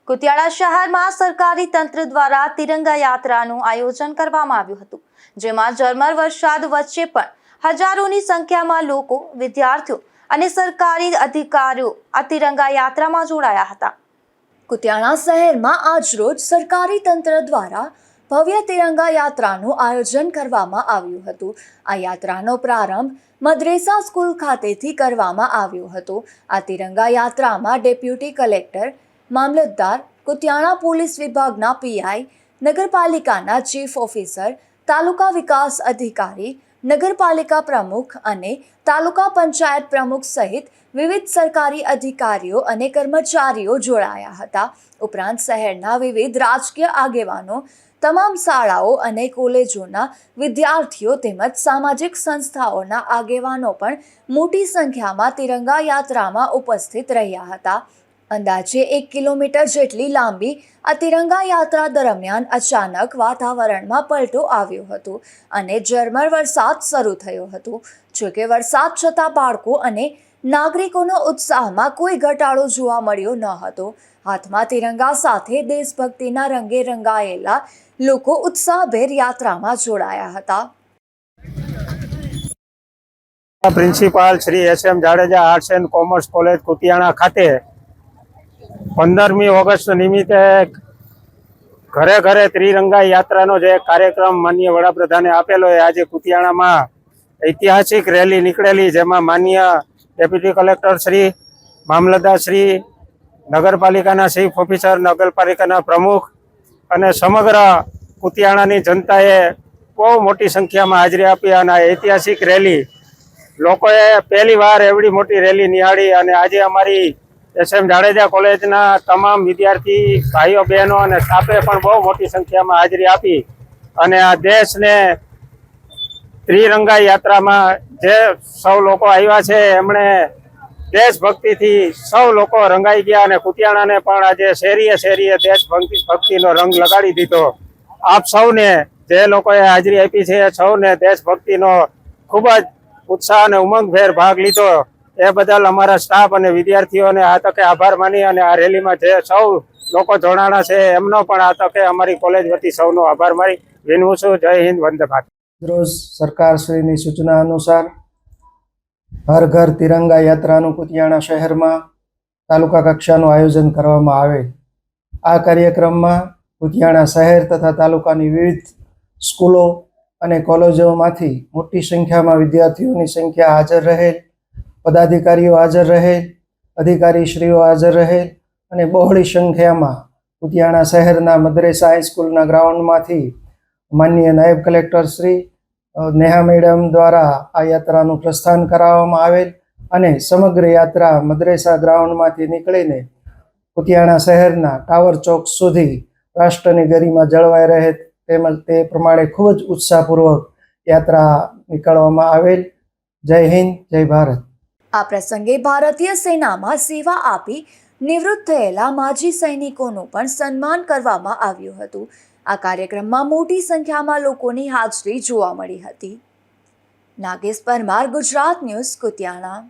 કુતિયાણા શહેરમાં સરકારી તંત્ર દ્વારા તિરંગા યાત્રાનું આયોજન કરવામાં આવ્યું હતું, જેમાં ઝરમર વરસાદ વચ્ચે પણ હજારોની સંખ્યામાં લોકો, વિદ્યાર્થીઓ અને સરકારી અધિકારીઓ આ તિરંગા યાત્રામાં જોડાયા હતા। કુતિયાણા શહેરમાં આજરોજ સરકારી તંત્ર દ્વારા ભવ્ય તિરંગા યાત્રાનું આયોજન કરવામાં આવ્યું હતું। આ યાત્રાનો પ્રારંભ મદ્રેસા સ્કૂલ ખાતેથી કરવામાં આવ્યો હતો। આ તિરંગા યાત્રામાં ડેપ્યુટી કલેક્ટર, મામલતદાર, કુતિયાણા પોલીસ વિભાગના પીઆઈ, નગરપાલિકાના ચીફ ઓફિસર, તાલુકા વિકાસ અધિકારી, નગરપાલિકા પ્રમુખ અને તાલુકા પંચાયત પ્રમુખ સહિત વિવિધ સરકારી અધિકારીઓ અને કર્મચારીઓ જોડાયા હતા। ઉપરાંત શહેરના વિવિધ રાજકીય આગેવાનો, તમામ શાળાઓ અને કોલેજોના વિદ્યાર્થીઓ તેમજ સામાજિક સંસ્થાઓના આગેવાનો પણ મોટી સંખ્યામાં તિરંગા યાત્રામાં ઉપસ્થિત રહ્યા હતા। અંદાજે 1 કિલોમીટર જેટલી લાંબી આ તિરંગા યાત્રા દરમિયાન અચાનક વાતાવરણમાં પલટો આવ્યો હતો અને ઝરમર વરસાદ શરૂ થયો હતો। જોકે વરસાદ છતાં બાળકો અને નાગરિકોનો ઉત્સાહમાં કોઈ ઘટાડો જોવા મળ્યો ન હતો। હાથમાં તિરંગા સાથે દેશભક્તિના રંગે રંગાયેલા લોકો ઉત્સાહભેર યાત્રામાં જોડાયા હતા। Principal Shri S M. Jadeja arts and commerce college Kutiyana ખાતે 15મી ઓગસ્ટ નિમિત્તે ઘરે ઘરે ત્રિરંગા યાત્રાનો જે કાર્યક્રમ માનનીય વડાપ્રધાને આપેલો એ આજે કુતિયાણામાં ઐતિહાસિક રેલી નીકળેલી, જેમાં માનનીય ડેપ્યુટી કલેક્ટર શ્રી, મામલતદાર શ્રી, નગરપાલિકાના ચીફ ઓફિસર, નગરપાલિકાના પ્રમુખ અને સમગ્ર કુતિયાણાની જનતાએ બહુ મોટી સંખ્યામાં હાજરી આપી અને ઐતિહાસિક રેલી લોકોએ પહેલી વાર એવડી મોટી રેલી નિહાળી અને આજે અમારી એસ.એમ. જાડેજા કોલેજના તમામ વિદ્યાર્થી ભાઈઓ બહેનો અને સ્ટાફે પણ બહુ મોટી સંખ્યામાં હાજરી આપી અને આ દેશને ત્રિરંગા યાત્રામાં જે સૌ લોકો આવ્યા છે એમણે દેશભક્તિથી સૌ લોકો રંગાઈ ગયા અને કુતિયાણાને પણ આજે શેરીએ શેરીએ દેશભક્તિનો રંગ લગાડી દીધો। આપ સૌને જે લોકોએ હાજરી આપી છે સૌને દેશભક્તિનો ખૂબ જ ઉત્સાહ અને ઉમંગભેર ભાગ લીધો એ બદલ અમારા સ્ટાફ અને વિદ્યાર્થીઓને આ તકે આભાર માની અને આ રેલીમાં જે સૌ લોકો જોડાણા છે એમનો પણ આ તકે અમારી કોલેજ વતી સૌનો આભાર માની વિનવું છું। જય હિન્દ, વંદે માતરમ। રોજ સરકારશ્રીની સૂચના અનુસાર હર ઘર તિરંગા યાત્રાનું કુતિયાણા શહેરમાં તાલુકા કક્ષાનું આયોજન કરવામાં આવે। આ કાર્યક્રમમાં કુતિયાણા શહેર તથા તાલુકાની વિવિધ સ્કૂલો અને કોલેજોમાંથી મોટી સંખ્યામાં વિદ્યાર્થીઓની સંખ્યા હાજર રહેલ, પદાધિકારીઓ હાજર રહેલ, અધિકારીશ્રીઓ હાજર રહેલ અને બહોળી સંખ્યામાં કુતિયાણા શહેરના મદ્રેસા હાઈસ્કૂલના ગ્રાઉન્ડમાંથી માનનીય નાયબ કલેક્ટર શ્રી, નેહા મેડમ દ્વારા આ યાત્રાનું પ્રસ્થાન કરાવવામાં આવેલ અને સમગ્ર યાત્રા મદ્રેસા ગ્રાઉન્ડમાંથી નીકળીને કુતિયાણા શહેરના ટાવર ચોક સુધી રાષ્ટ્રની ગરિમા જળવાઈ રહે તેમજ તે પ્રમાણે ખૂબ જ ઉત્સાહપૂર્વક યાત્રા નીકળવામાં આવેલ। જય હિન્દ, જય ભારત। આ પ્રસંગે ભારતીય સેનામાં સેવા આપી નિવૃત્ત થયેલા માજી સૈનિકોનું પણ સન્માન કરવામાં આવ્યું હતું। આ કાર્યક્રમમાં મોટી સંખ્યામાં લોકોની હાજરી જોવા મળી હતી। નાગેશ પરમાર, ગુજરાત ન્યૂઝ, કુતિયાણા।